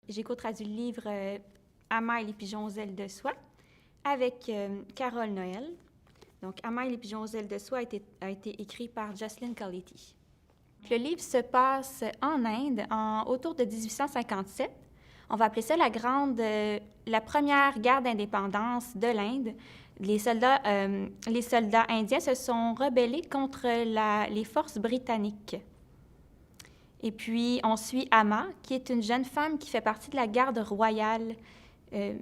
J'ai co-traduit le livre Ama et les pigeons aux ailes de soie avec Carole Noël. Donc, Ama et les pigeons aux ailes de soie a été écrit par Jocelyn Colletti. Le livre se passe en Inde autour de 1857. On va appeler ça la première guerre d'indépendance de l'Inde. Les soldats indiens se sont rebellés contre les forces britanniques. Et puis, on suit Ama, qui est une jeune femme qui fait partie de la garde royale, et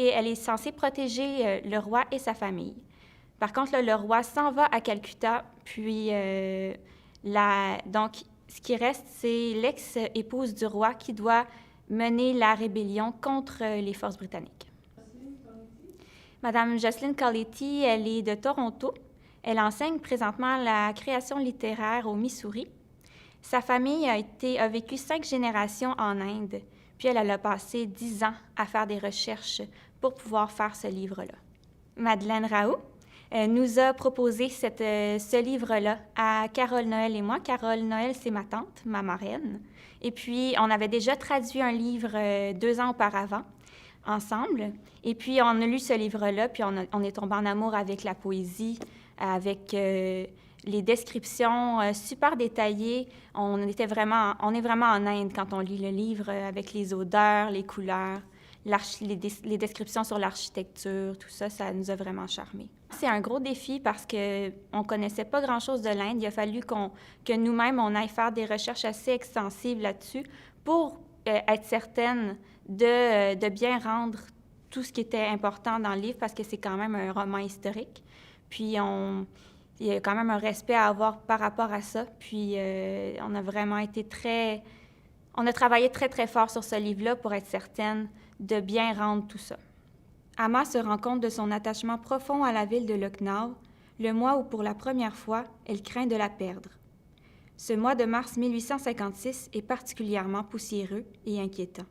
elle est censée protéger le roi et sa famille. Par contre, là, le roi s'en va à Calcutta, puis donc, ce qui reste, c'est l'ex-épouse du roi qui doit mener la rébellion contre les forces britanniques. Madame Jocelyn Colletti, elle est de Toronto. Elle enseigne présentement la création littéraire au Missouri. Sa famille a vécu 5 générations en Inde, puis elle a passé 10 ans à faire des recherches pour pouvoir faire ce livre-là. Madeleine Raoult nous a proposé ce livre-là à Carole Noël et moi. Carole Noël, c'est ma tante, ma marraine. Et puis, on avait déjà traduit un livre 2 ans auparavant, ensemble. Et puis, on a lu ce livre-là, puis on est tombé en amour avec la poésie, avec les descriptions super détaillées. On est vraiment en Inde quand on lit le livre, avec les odeurs, les couleurs, les descriptions sur l'architecture, tout ça, ça nous a vraiment charmés. C'est un gros défi parce qu'on ne connaissait pas grand-chose de l'Inde. Il a fallu que nous-mêmes, on aille faire des recherches assez extensives là-dessus pour être certaine de bien rendre tout ce qui était important dans le livre parce que c'est quand même un roman historique. Puis, il y a quand même un respect à avoir par rapport à ça. Puis, on a vraiment été on a travaillé très, très fort sur ce livre-là pour être certaine de bien rendre tout ça. Ama se rend compte de son attachement profond à la ville de Lucknow, le mois où, pour la première fois, elle craint de la perdre. Ce mois de mars 1856 est particulièrement poussiéreux et inquiétant.